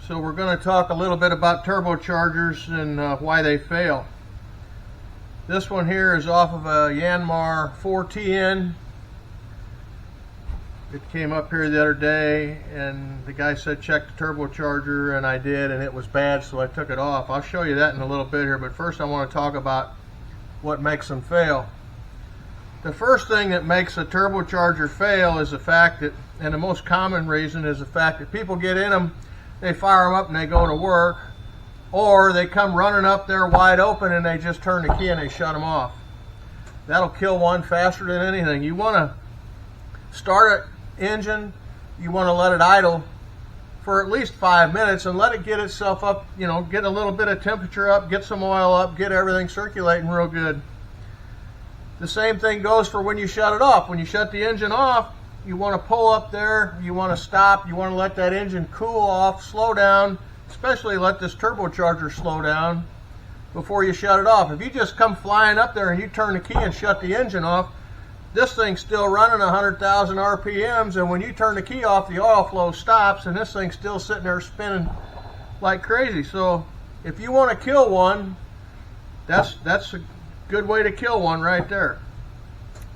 So we're going to talk a little bit about turbochargers and why they fail. This one here is off of a Yanmar 4TN. It came up here the other day and the guy said check the turbocharger, and I did, and it was bad, so I took it off. I'll show you that in a little bit here, but first I want to talk about what makes them fail. The first thing that makes a turbocharger fail is the fact that, and the most common reason is the fact that people get in them, they fire them up and they go to work, or they come running up there wide open and they just turn the key and they shut them off. That'll kill one faster than anything. You want to start an engine, you want to let it idle for at least 5 minutes and let it get itself up, you know, get a little bit of temperature up, get some oil up, get everything circulating real good. The same thing goes for when you shut it off. When you shut the engine off, you want to pull up there, you want to stop, you want to let that engine cool off, slow down, especially let this turbocharger slow down before you shut it off. If you just come flying up there and you turn the key and shut the engine off, this thing's still running 100,000 RPMs, and when you turn the key off, the oil flow stops and this thing's still sitting there spinning like crazy. So if you want to kill one, that's a good way to kill one right there.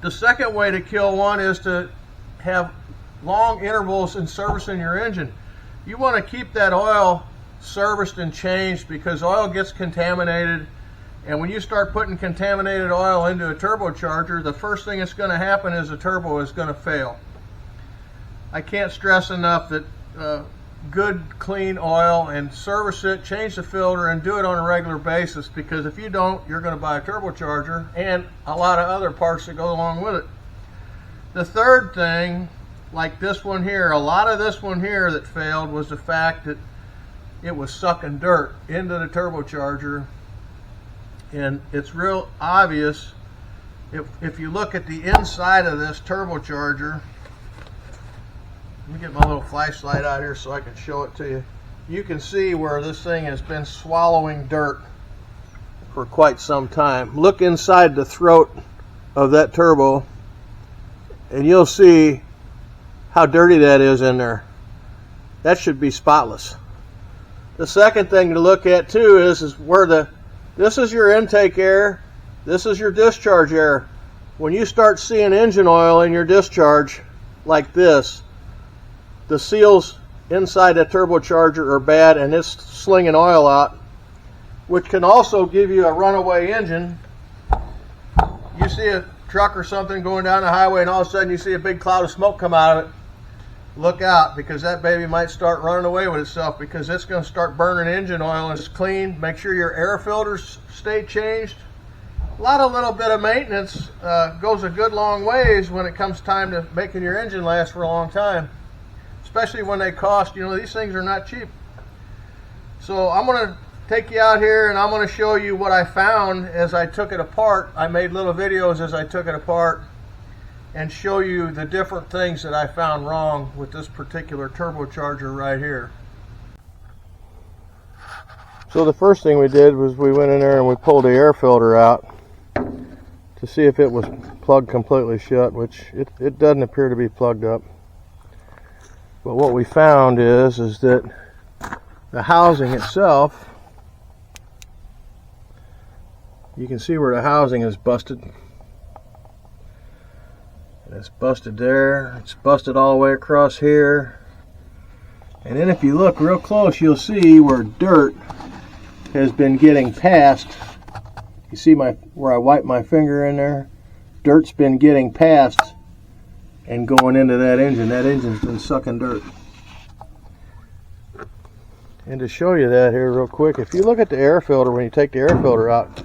The second way to kill one is to have long intervals in servicing your engine. You want to keep that oil serviced and changed because oil gets contaminated, and when you start putting contaminated oil into a turbocharger, the first thing that's going to happen is the turbo is going to fail. I can't stress enough that good clean oil, and service it, change the filter, and do it on a regular basis, because if you don't, you're going to buy a turbocharger and a lot of other parts that go along with it. The third thing, like this one here, a lot of this one here that failed was the fact that it was sucking dirt into the turbocharger, and it's real obvious if you look at the inside of this turbocharger. Let me get my little flashlight out here so I can show it to you. You can see where this thing has been swallowing dirt for quite some time. Look inside the throat of that turbo and you'll see how dirty that is in there. That should be spotless. The second thing to look at too is where this is your intake air, this is your discharge air. When you start seeing engine oil in your discharge like this, the seals inside the turbocharger are bad and it's slinging oil out, which can also give you a runaway engine. You see a truck or something going down the highway and all of a sudden you see a big cloud of smoke come out of it. Look out, because that baby might start running away with itself, because it's going to start burning engine oil. And it's clean. Make sure your air filters stay changed. A little bit of maintenance goes a good long ways when it comes time to making your engine last for a long time, especially when they cost, you know, these things are not cheap. So I'm going to take you out here and I'm going to show you what I found as I took it apart. I made little videos as I took it apart and show you the different things that I found wrong with this particular turbocharger right here. So the first thing we did was we went in there and we pulled the air filter out to see if it was plugged completely shut, which it doesn't appear to be plugged up. But what we found is that the housing itself, you can see where the housing is busted. It's busted there, it's busted all the way across here. And then if you look real close, you'll see where dirt has been getting past. You see where I wiped my finger in there? Dirt's been getting past and going into that engine. That engine's been sucking dirt. And to show you that here real quick, if you look at the air filter, when you take the air filter out,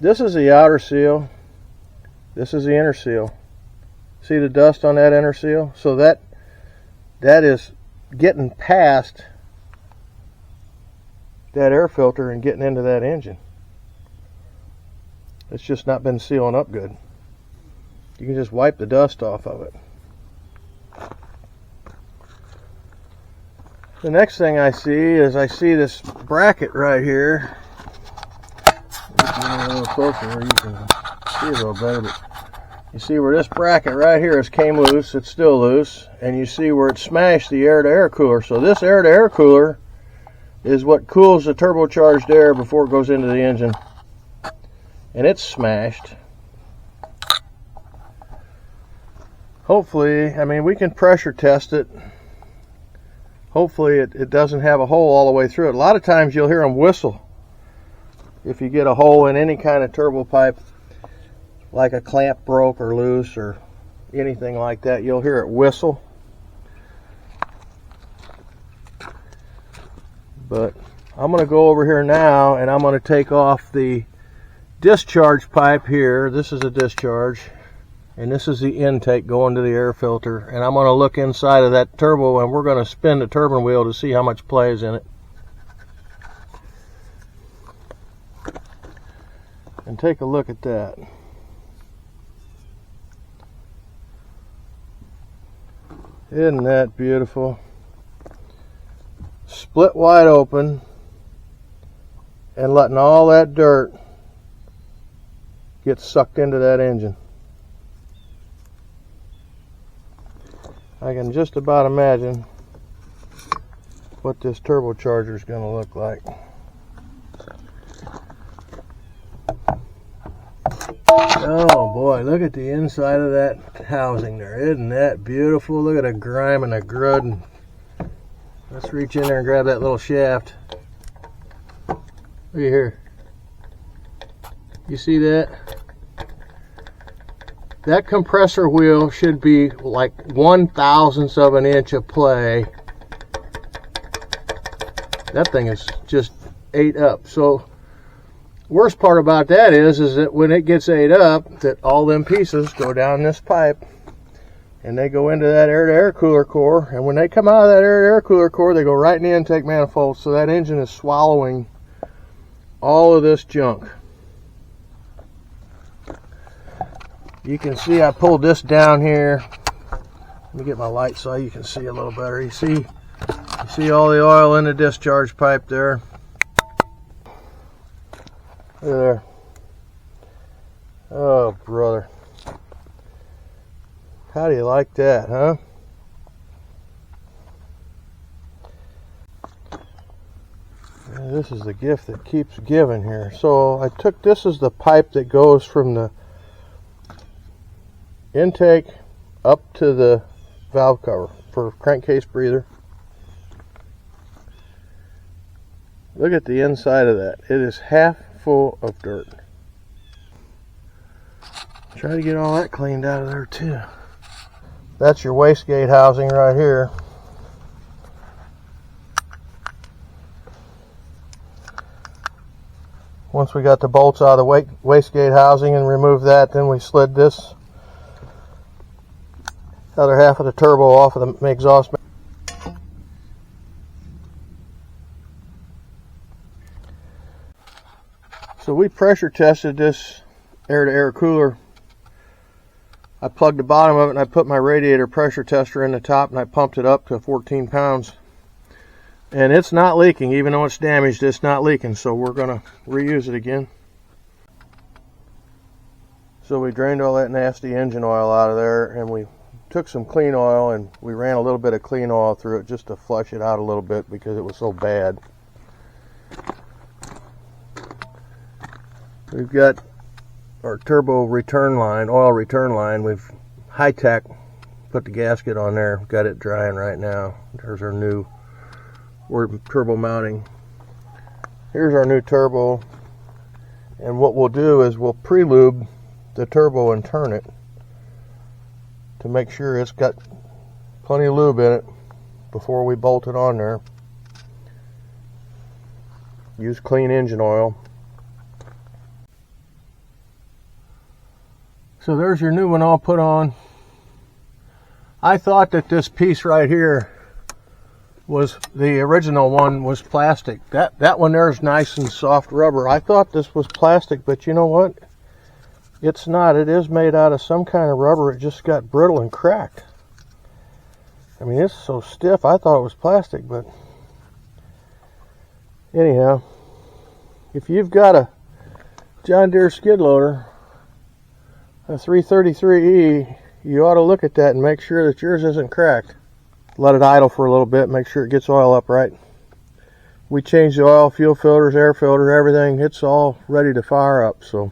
this is the outer seal, this is the inner seal. See the dust on that inner seal? So that is getting past that air filter and getting into that engine. It's just not been sealing up good. You can just wipe the dust off of it. The next thing I see is this bracket right here. A little closer where you can see a little better. But you see where this bracket right here came loose, it's still loose, and you see where it smashed the air-to-air cooler. So this air-to-air cooler is what cools the turbocharged air before it goes into the engine. And it's smashed. Hopefully, I mean, we can pressure test it. Hopefully it doesn't have a hole all the way through it. A lot of times you'll hear them whistle if you get a hole in any kind of turbo pipe, like a clamp broke or loose or anything like that. You'll hear it whistle. But I'm going to go over here now and I'm going to take off the discharge pipe here. This is a discharge. And this is the intake going to the air filter. And I'm going to look inside of that turbo and we're going to spin the turbine wheel to see how much play is in it. And take a look at that. Isn't that beautiful? Split wide open and letting all that dirt get sucked into that engine. I can just about imagine what this turbocharger is going to look like. Oh boy, look at the inside of that housing there. Isn't that beautiful? Look at the grime and the grud. Let's reach in there and grab that little shaft. Look at here. You see that? That compressor wheel should be like 1/1000th of an inch of play. That thing is just ate up. So worst part about that is that when it gets ate up, that all them pieces go down this pipe and they go into that air-to-air cooler core, and when they come out of that air-to-air cooler core, they go right in the intake manifold. So that engine is swallowing all of this junk. You can see I pulled this down here. Let me get my light so you can see a little better. You see all the oil in the discharge pipe there. Look there. Oh, brother. How do you like that, huh? This is the gift that keeps giving here. So I took, this is the pipe that goes from the intake up to the valve cover for crankcase breather. Look at the inside of that. It is half full of dirt. Try to get all that cleaned out of there too. That's your wastegate housing right here. Once we got the bolts out of the wastegate housing and removed that, then we slid this other half of the turbo off of the exhaust. So we pressure tested this air-to-air cooler. I plugged the bottom of it and I put my radiator pressure tester in the top and I pumped it up to 14 pounds. And it's not leaking, even though it's damaged, it's not leaking. So we're gonna reuse it again. So we drained all that nasty engine oil out of there and we took some clean oil and we ran a little bit of clean oil through it just to flush it out a little bit because it was so bad. We've got our turbo return line, oil return line. We've high-tech put the gasket on there. We've got it drying right now. There's our new turbo mounting. Here's our new turbo. And what we'll do is we'll pre-lube the turbo and turn it to make sure it's got plenty of lube in it before we bolt it on there. Use clean engine oil. So there's your new one all put on. I thought that this piece right here was, the original one was plastic. That one there is nice and soft rubber. I thought this was plastic, but you know what? It's not. It is made out of some kind of rubber. It just got brittle and cracked. I mean, it's so stiff. I thought it was plastic, but anyhow, if you've got a John Deere skid loader, a 333E, you ought to look at that and make sure that yours isn't cracked. Let it idle for a little bit, make sure it gets oil up right. We changed the oil, fuel filters, air filter, everything. It's all ready to fire up. So